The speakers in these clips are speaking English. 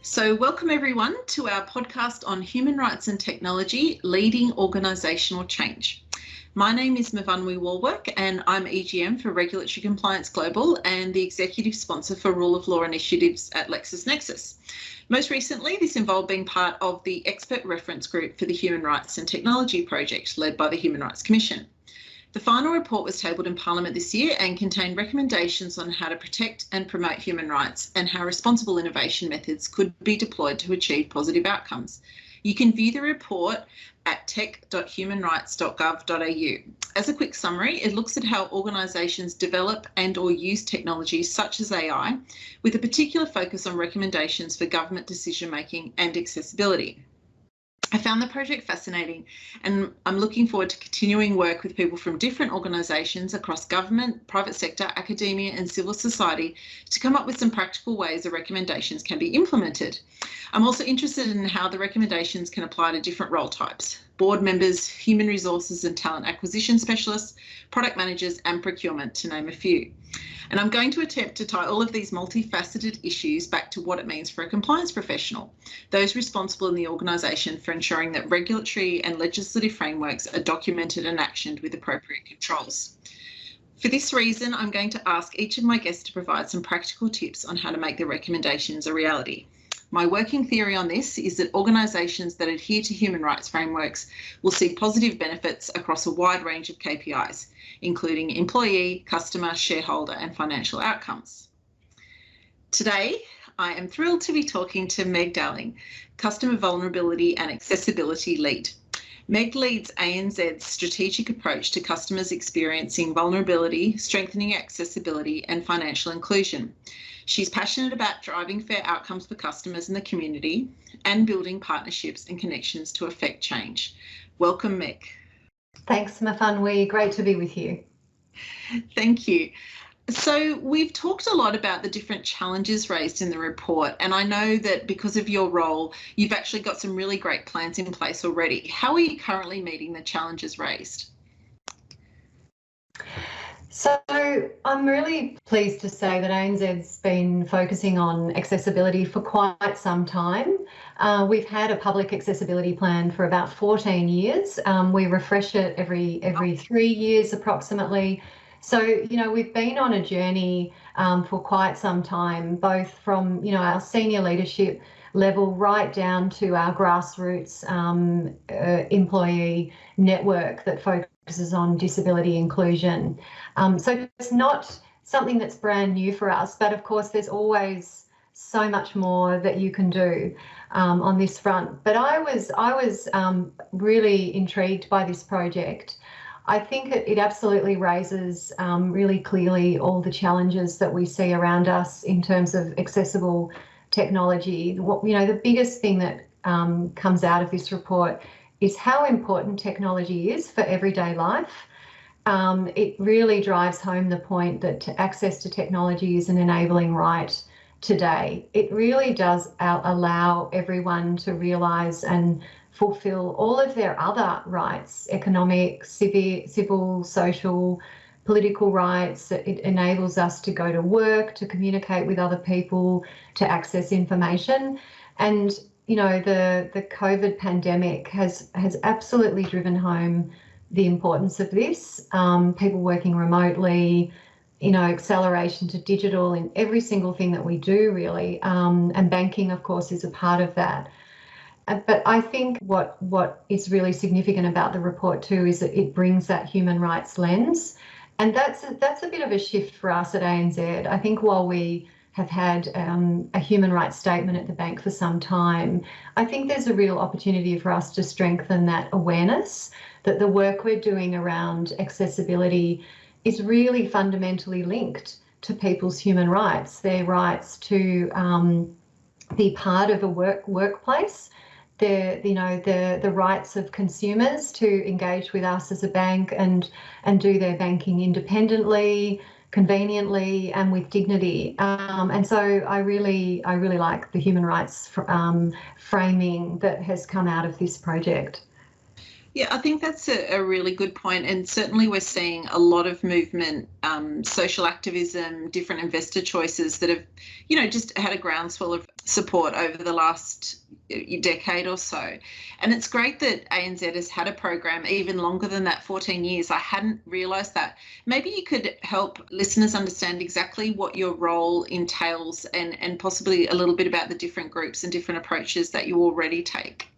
So welcome everyone to our podcast on human rights and technology, leading organisational change. My name is Mavunwi Warwork and I'm EGM for Regulatory Compliance Global and the executive sponsor for rule of law initiatives at LexisNexis. Most recently, this involved being part of the expert reference group for the Human Rights and Technology project led by the Human Rights Commission. The final report was tabled in Parliament this year and contained recommendations on how to protect and promote human rights and how responsible innovation methods could be deployed to achieve positive outcomes. You can view the report at tech.humanrights.gov.au. As a quick summary, it looks at how organisations develop and/or use technologies such as AI, with a particular focus on recommendations for government decision-making and accessibility. I found the project fascinating and I'm looking forward to continuing work with people from different organisations across government, private sector, academia and civil society to come up with some practical ways the recommendations can be implemented. I'm also interested in how the recommendations can apply to different role types: board members, human resources and talent acquisition specialists, product managers and procurement, to name a few. And I'm going to attempt to tie all of these multifaceted issues back to what it means for a compliance professional, those responsible in the organisation for ensuring that regulatory and legislative frameworks are documented and actioned with appropriate controls. For this reason, I'm going to ask each of my guests to provide some practical tips on how to make the recommendations a reality. My working theory on this is that organisations that adhere to human rights frameworks will see positive benefits across a wide range of KPIs, including employee, customer, shareholder and financial outcomes. Today, I am thrilled to be talking to Meg Dalling, Customer Vulnerability and Accessibility Lead. Meg leads ANZ's strategic approach to customers experiencing vulnerability, strengthening accessibility and financial inclusion. She's passionate about driving fair outcomes for customers in the community and building partnerships and connections to affect change. Welcome, Meg. Thanks, Mavunwi. Great to be with you. Thank you. So we've talked a lot about the different challenges raised in the report, and I know that because of your role, you've actually got some really great plans in place already. How are you currently meeting the challenges raised? So I'm really pleased to say that ANZ's been focusing on accessibility for quite some time. We've had a public accessibility plan for about 14 years. We refresh it every 3 years approximately. So, we've been on a journey for quite some time, both from, our senior leadership level right down to our grassroots employee network that focuses on disability inclusion. So it's not something that's brand new for us, but of course there's always so much more that you can do on this front. But I was really intrigued by this project. I think it absolutely raises really clearly all the challenges that we see around us in terms of accessible technology. The biggest thing that comes out of this report is how important technology is for everyday life. It really drives home the point that access to technology is an enabling right today. It really does allow everyone to realise and fulfil all of their other rights: economic, civil, social, political rights. It enables us to go to work, to communicate with other people, to access information. And, the COVID pandemic has absolutely driven home the importance of this. People working remotely, acceleration to digital in every single thing that we do, really. And banking, of course, is a part of that. But I think what is really significant about the report too is that it brings that human rights lens. And that's a bit of a shift for us at ANZ. I think while we have had a human rights statement at the bank for some time, I think there's a real opportunity for us to strengthen that awareness that the work we're doing around accessibility is really fundamentally linked to people's human rights, their rights to be part of a workplace, the rights of consumers to engage with us as a bank and do their banking independently, conveniently and with dignity. And so I really like the human rights framing that has come out of this project. Yeah, I think that's a really good point. And certainly we're seeing a lot of movement, social activism, different investor choices that have, just had a groundswell of support over the last decade or so. And it's great that ANZ has had a program even longer than that, 14 years. I hadn't realised that. Maybe you could help listeners understand exactly what your role entails and possibly a little bit about the different groups and different approaches that you already take.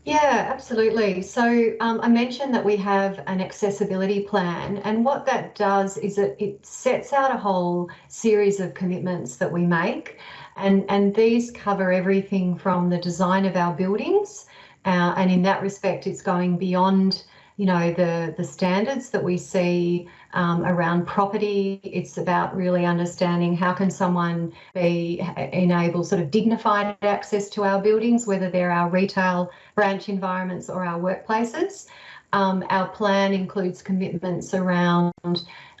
Yeah, absolutely. So I mentioned that we have an accessibility plan, and what that does is it sets out a whole series of commitments that we make, and these cover everything from the design of our buildings, and in that respect, it's going beyond, the standards that we see around property. It's about really understanding how can someone enable sort of dignified access to our buildings, whether they're our retail branch environments or our workplaces. Our plan includes commitments around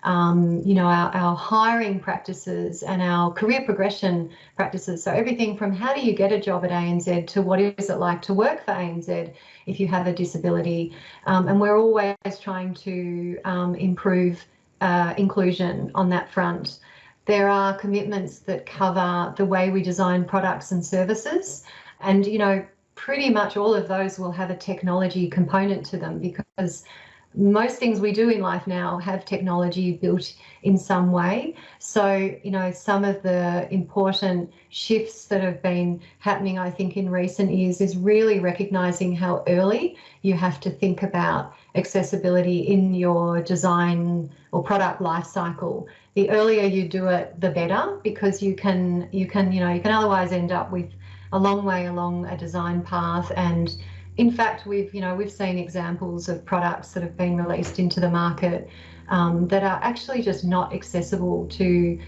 our hiring practices and our career progression practices. So everything from how do you get a job at ANZ to what is it like to work for ANZ if you have a disability. And we're always trying to improve inclusion on that front. There are commitments that cover the way we design products and services. And, pretty much all of those will have a technology component to them, because most things we do in life now have technology built in some way. So, some of the important shifts that have been happening, I think, in recent years is really recognising how early you have to think about accessibility in your design or product life cycle. The earlier you do it, the better, because you can otherwise end up with a long way along a design path. And in fact, we've seen examples of products that have been released into the market that are actually just not accessible to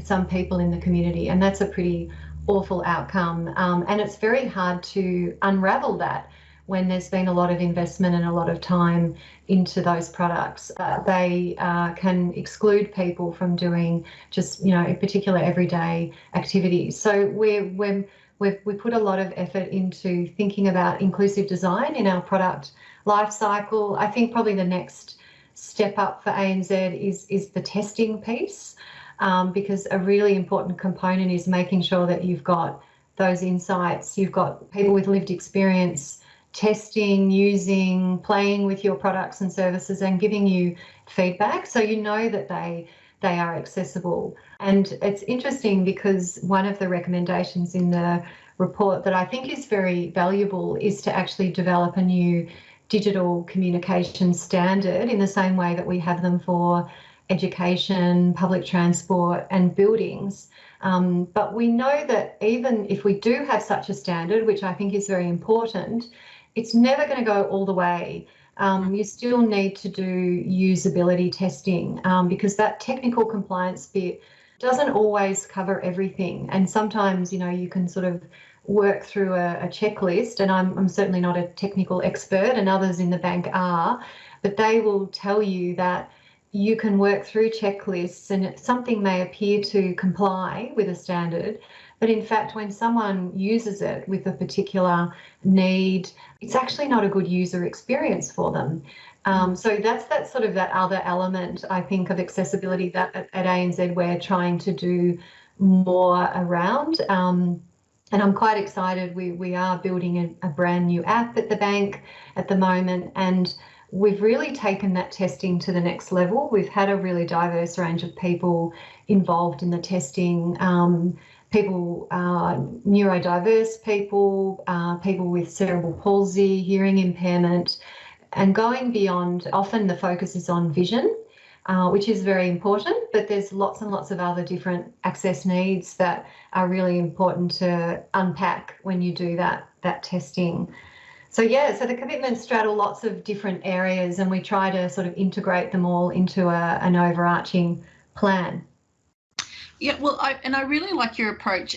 some people in the community, and that's a pretty awful outcome. And it's very hard to unravel that when there's been a lot of investment and a lot of time into those products. They can exclude people from doing just particular everyday activities. So we put a lot of effort into thinking about inclusive design in our product life cycle. I think probably the next step up for ANZ is the testing piece, because a really important component is making sure that you've got those insights, you've got people with lived experience testing, using, playing with your products and services and giving you feedback so you know that they are accessible. And it's interesting because one of the recommendations in the report that I think is very valuable is to actually develop a new digital communication standard in the same way that we have them for education, public transport and buildings. But we know that even if we do have such a standard, which I think is very important, it's never going to go all the way. You still need to do usability testing because that technical compliance bit doesn't always cover everything. And sometimes, you can sort of work through a checklist, and I'm certainly not a technical expert, and others in the bank are, but they will tell you that you can work through checklists and something may appear to comply with a standard, but in fact, when someone uses it with a particular need, it's actually not a good user experience for them. So that's sort of that other element, I think, of accessibility that at ANZ we're trying to do more around. And I'm quite excited. We are building a brand new app at the bank at the moment, and we've really taken that testing to the next level. We've had a really diverse range of people involved in the testing. People, neurodiverse people, people with cerebral palsy, hearing impairment, and going beyond. Often the focus is on vision, which is very important, but there's lots and lots of other different access needs that are really important to unpack when you do that testing. So so the commitments straddle lots of different areas, and we try to sort of integrate them all into an overarching plan. Yeah, well, I really like your approach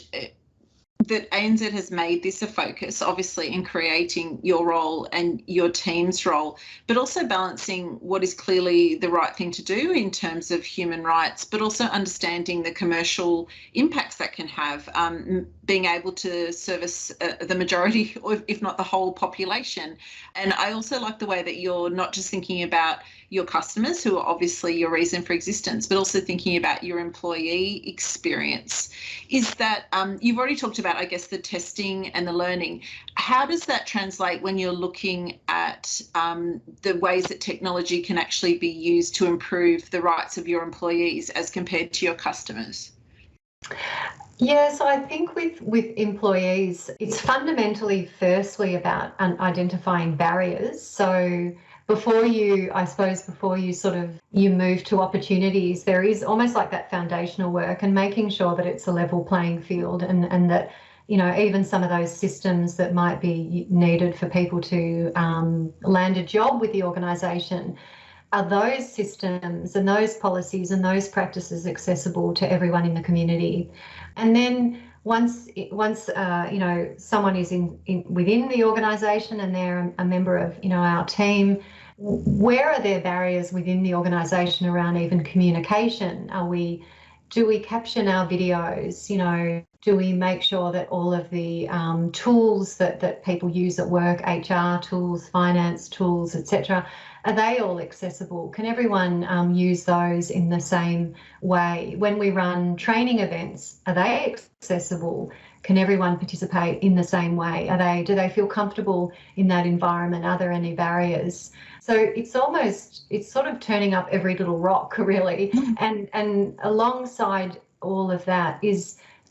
that ANZ has made this a focus, obviously, in creating your role and your team's role, but also balancing what is clearly the right thing to do in terms of human rights, but also understanding the commercial impacts that can have, being able to service the majority, or if not the whole population. And I also like the way that you're not just thinking about your customers, who are obviously your reason for existence, but also thinking about your employee experience. Is that you've already talked about, I guess, the testing and the learning. How does that translate when you're looking at the ways that technology can actually be used to improve the rights of your employees as compared to your customers? Yeah, so I think with employees, it's fundamentally firstly about identifying barriers. So before you you move to opportunities, there is almost like that foundational work and making sure that it's a level playing field, and that, you know, even some of those systems that might be needed for people to land a job with the organisation, are those systems and those policies and those practices accessible to everyone in the community. And then once you know, someone is within the organisation and they're a member of, you know, our team, where are there barriers within the organisation around even communication? Do we caption our videos? You know, do we make sure that all of the tools that people use at work, HR tools, finance tools, etc., are they all accessible? Can everyone use those in the same way? When we run training events, are they accessible? Can everyone participate in the same way? Do they feel comfortable in that environment? Are there any barriers? So it's sort of turning up every little rock, really. And alongside all of that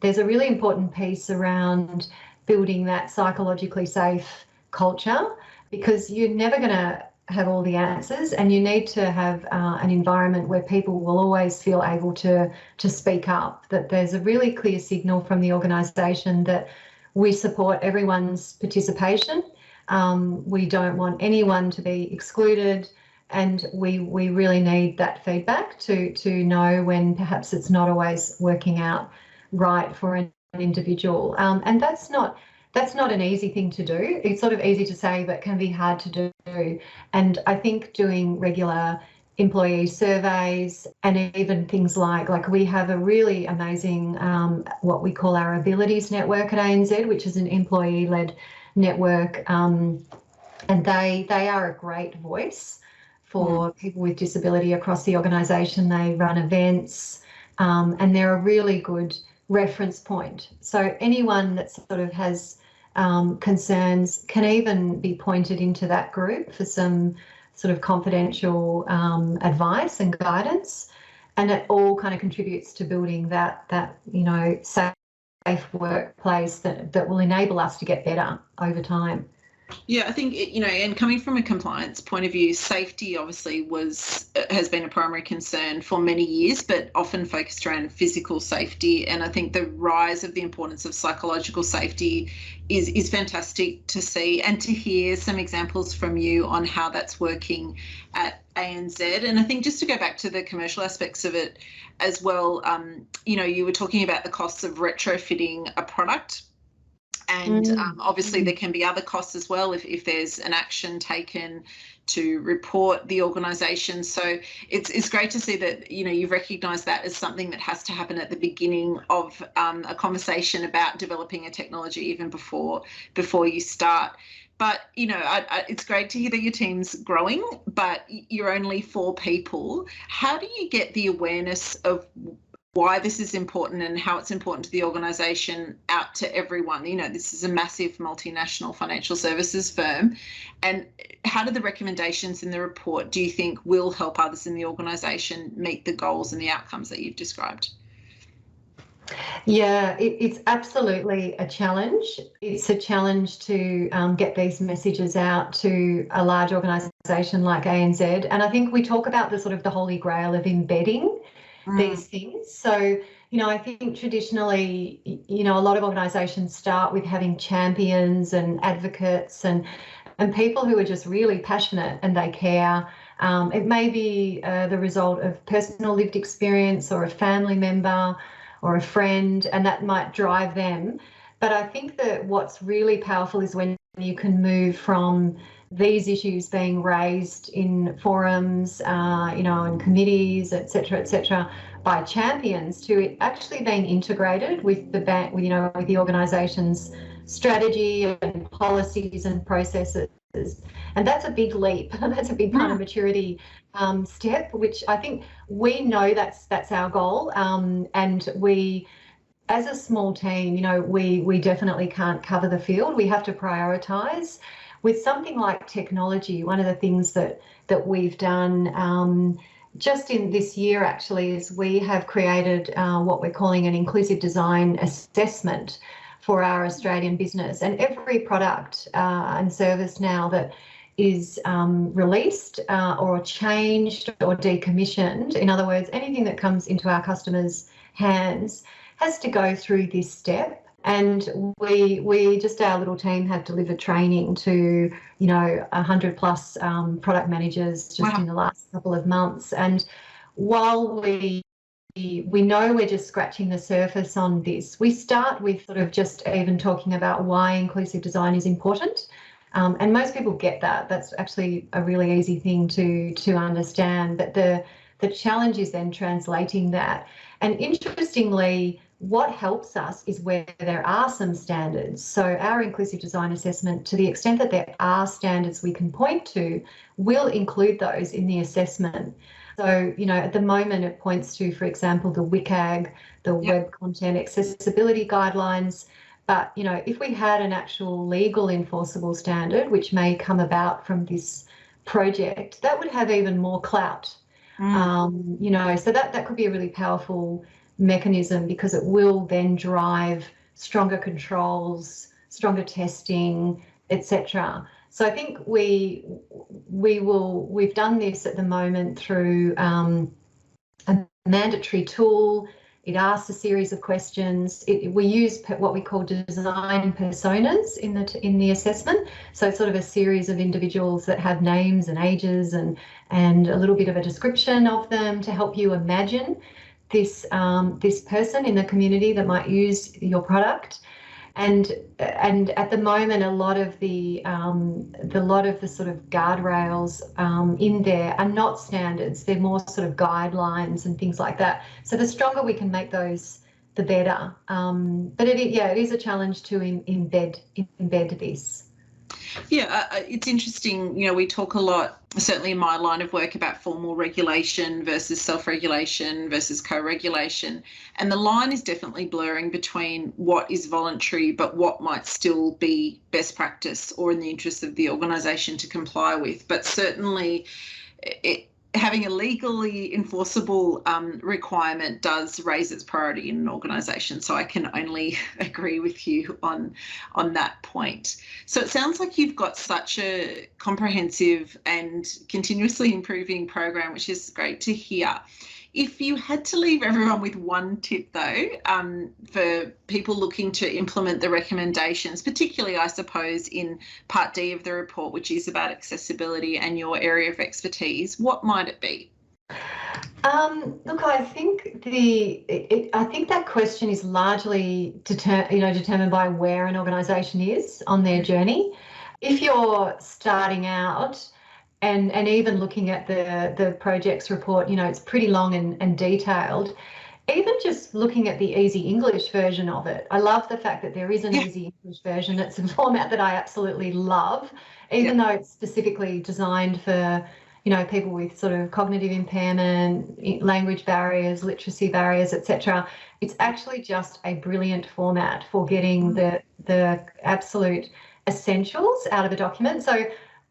there's a really important piece around building that psychologically safe culture, because you're never going to have all the answers, and you need to have an environment where people will always feel able to speak up, that there's a really clear signal from the organisation that we support everyone's participation. We don't want anyone to be excluded, and we really need that feedback to know when perhaps it's not always working out right for an individual. And that's not an easy thing to do. It's sort of easy to say, but can be hard to do. And I think doing regular employee surveys, and even things like we have a really amazing what we call our abilities network at ANZ, which is an employee-led network, and they are a great voice for people with disability across the organisation. They run events, and they're a really good reference point. So anyone that sort of has concerns can even be pointed into that group for some sort of confidential advice and guidance, and it all kind of contributes to building that you know, safe workplace that will enable us to get better over time. Yeah, I think, you know, and coming from a compliance point of view, safety obviously has been a primary concern for many years, but often focused around physical safety. And I think the rise of the importance of psychological safety is fantastic to see, and to hear some examples from you on how that's working at ANZ. And I think just to go back to the commercial aspects of it as well, you know, you were talking about the costs of retrofitting a product. And obviously there can be other costs as well if there's an action taken to report the organisation. So it's great to see that, you know, you've recognised that as something that has to happen at the beginning of a conversation about developing a technology, even before you start. But, you know, it's great to hear that your team's growing, but you're only 4 people. How do you get the awareness of why this is important and how it's important to the organisation out to everyone? You know, this is a massive multinational financial services firm. And how do the recommendations in the report, do you think, will help others in the organisation meet the goals and the outcomes that you've described? Yeah, it's absolutely a challenge. It's a challenge to get these messages out to a large organisation like ANZ. And I think we talk about the sort of the holy grail of embedding these things. So, you know, I think traditionally, you know, a lot of organisations start with having champions and advocates and people who are just really passionate and they care. It may be the result of personal lived experience or a family member or a friend, and that might drive them. But I think that what's really powerful is when you can move from these issues being raised in forums, in committees, et cetera, by champions, to it actually being integrated with the with the organisation's strategy and policies and processes. And that's a big leap. That's a big kind of maturity step, which I think we know that's our goal. And we, as a small team, we definitely can't cover the field. We have to prioritise. With something like technology, one of the things that we've done just in this year actually is we have created what we're calling an inclusive design assessment for our Australian business. And every product and service now that is released or changed or decommissioned, in other words, anything that comes into our customers' hands, has to go through this step. And we just, our little team, have delivered training to 100 plus product managers just in the last couple of months. And while we know we're just scratching the surface on this, we start with sort of just even talking about why inclusive design is important. And most people get that. That's actually a really easy thing to understand. But the challenge is then translating that. And interestingly, what helps us is where there are some standards. So our inclusive design assessment, to the extent that there are standards we can point to, will include those in the assessment. So, at the moment it points to, for example, the WCAG, the Web Content Accessibility Guidelines. But, if we had an actual legal enforceable standard, which may come about from this project, that would have even more clout. So that could be a really powerful mechanism, because it will then drive stronger controls, stronger testing, etc. So I think we've done this at the moment through a mandatory tool. It asks a series of questions. We use what we call design personas in the assessment. So it's sort of a series of individuals that have names and ages and a little bit of a description of them to help you imagine this person in the community that might use your product. And at the moment, a lot of the sort of guardrails in there are not standards. They're more sort of guidelines and things like that. So the stronger we can make those, the better. But it is a challenge to embed this. Yeah, it's interesting. We talk a lot, certainly in my line of work, about formal regulation versus self-regulation versus co-regulation. And the line is definitely blurring between what is voluntary but what might still be best practice or in the interest of the organisation to comply with. But certainly having a legally enforceable requirement does raise its priority in an organisation. So I can only agree with you on that point. So it sounds like you've got such a comprehensive and continuously improving program, which is great to hear. If you had to leave everyone with one tip, though, for people looking to implement the recommendations, particularly, I suppose, in Part D of the report, which is about accessibility and your area of expertise, what might it be? Look, I think I think that question is largely determined by where an organisation is on their journey. If you're starting out, and even looking at the projects report, it's pretty long and detailed. Even just looking at the Easy English version of it, I love the fact that there is an Easy English version. It's a format that I absolutely love, even though it's specifically designed for people with sort of cognitive impairment, language barriers, literacy barriers, etc. It's actually just a brilliant format for getting the absolute essentials out of a document. So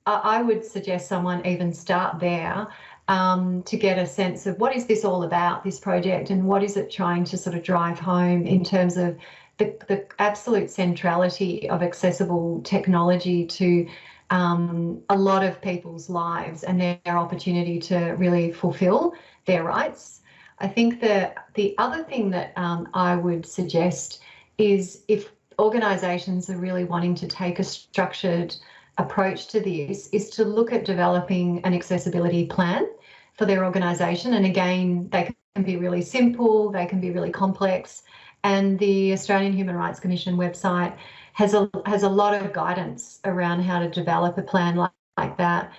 I would suggest someone even start there to get a sense of what is this all about, this project, and what is it trying to sort of drive home in terms of the absolute centrality of accessible technology to a lot of people's lives and their opportunity to really fulfill their rights. I think that the other thing that I would suggest is, if organisations are really wanting to take a structured approach to this, is to look at developing an accessibility plan for their organisation. And again, they can be really simple, they can be really complex, And the Australian Human Rights Commission website has a lot of guidance around how to develop a plan like that.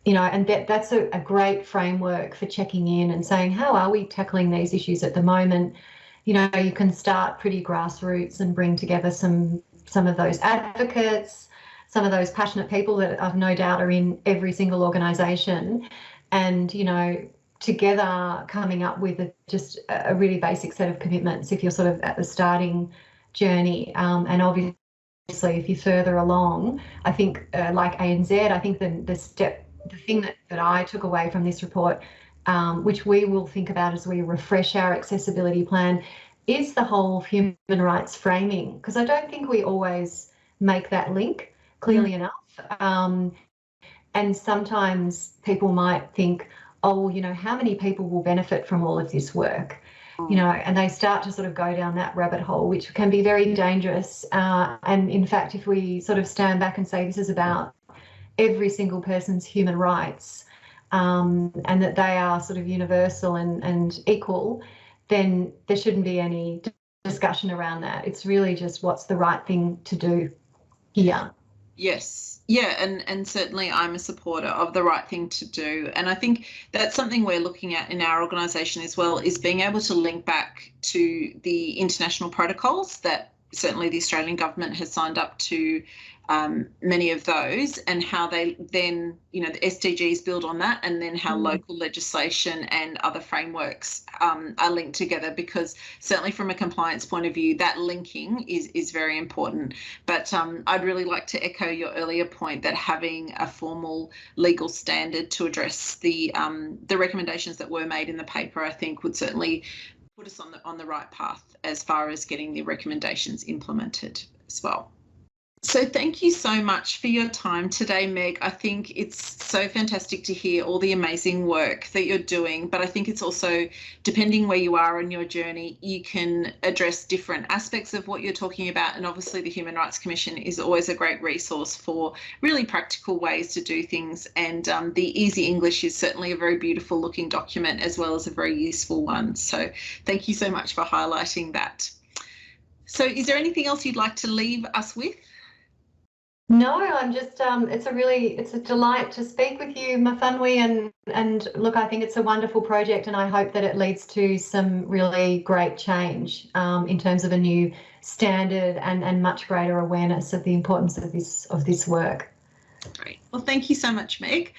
And that's a great framework for checking in and saying, how are we tackling these issues at the moment? You can start pretty grassroots and bring together some of those advocates, some of those passionate people that I've no doubt are in every single organisation, and together coming up with just a really basic set of commitments if you're sort of at the starting journey, and obviously if you're further along. I think like ANZ, I think the thing that I took away from this report, which we will think about as we refresh our accessibility plan, is the whole human rights framing, because I don't think we always make that link clearly enough. And sometimes people might think, oh, how many people will benefit from all of this work? And they start to sort of go down that rabbit hole, which can be very dangerous. And in fact, if we sort of stand back and say this is about every single person's human rights, and that they are sort of universal and equal, then there shouldn't be any discussion around that. It's really just what's the right thing to do here. Yes. Yeah, and certainly I'm a supporter of the right thing to do. And I think that's something we're looking at in our organisation as well, is being able to link back to the international protocols that certainly the Australian government has signed up to, many of those, and how they then, the SDGs build on that, and then how local legislation and other frameworks are linked together, because certainly from a compliance point of view, that linking is very important. But I'd really like to echo your earlier point that having a formal legal standard to address the recommendations that were made in the paper, I think would certainly put us on the right path as far as getting the recommendations implemented as well. So thank you so much for your time today, Meg. I think it's so fantastic to hear all the amazing work that you're doing, but I think it's also, depending where you are in your journey, you can address different aspects of what you're talking about. And obviously the Human Rights Commission is always a great resource for really practical ways to do things. And the Easy English is certainly a very beautiful looking document, as well as a very useful one. So thank you so much for highlighting that. So is there anything else you'd like to leave us with? No, I'm just, it's a delight to speak with you, Mawhanwi, and look, I think it's a wonderful project, and I hope that it leads to some really great change in terms of a new standard and much greater awareness of the importance of this work. Great. Well, thank you so much, Meg.